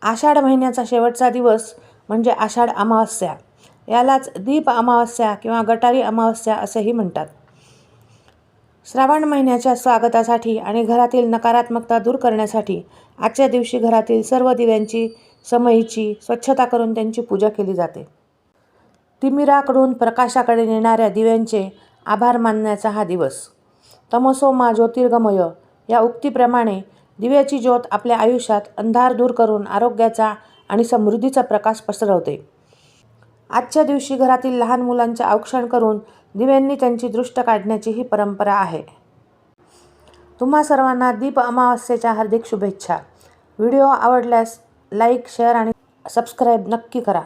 आषाढ महिन्याचा शेवटचा दिवस म्हणजे आषाढ अमावस्या. यालाच दीप अमावस्या किंवा गटारी अमावस्या असेही म्हणतात. श्रावण महिन्याच्या स्वागतासाठी आणि घरातील नकारात्मकता दूर करण्यासाठी आजच्या दिवशी घरातील सर्व दिव्यांची समईची स्वच्छता करून त्यांची पूजा केली जाते. तिमिराकडून प्रकाशाकडे नेणाऱ्या दिव्यांचे आभार मानण्याचा हा दिवस. तमसो मा ज्योतिर्गमय या उक्तीप्रमाणे दिव्याची ज्योत आपल्या आयुष्यात अंधार दूर करून आरोग्याचा आणि समृद्धीचा प्रकाश पसरवते. आजच्या दिवशी घरातील लहान मुलांचे औक्षण करून दिव्यांनी त्यांची दृष्ट काढण्याची ही परंपरा आहे. तुम्हा सर्वांना दीप अमावस्येच्या हार्दिक शुभेच्छा. व्हिडिओ आवडल्यास लाईक, शेअर आणि सबस्क्राईब नक्की करा.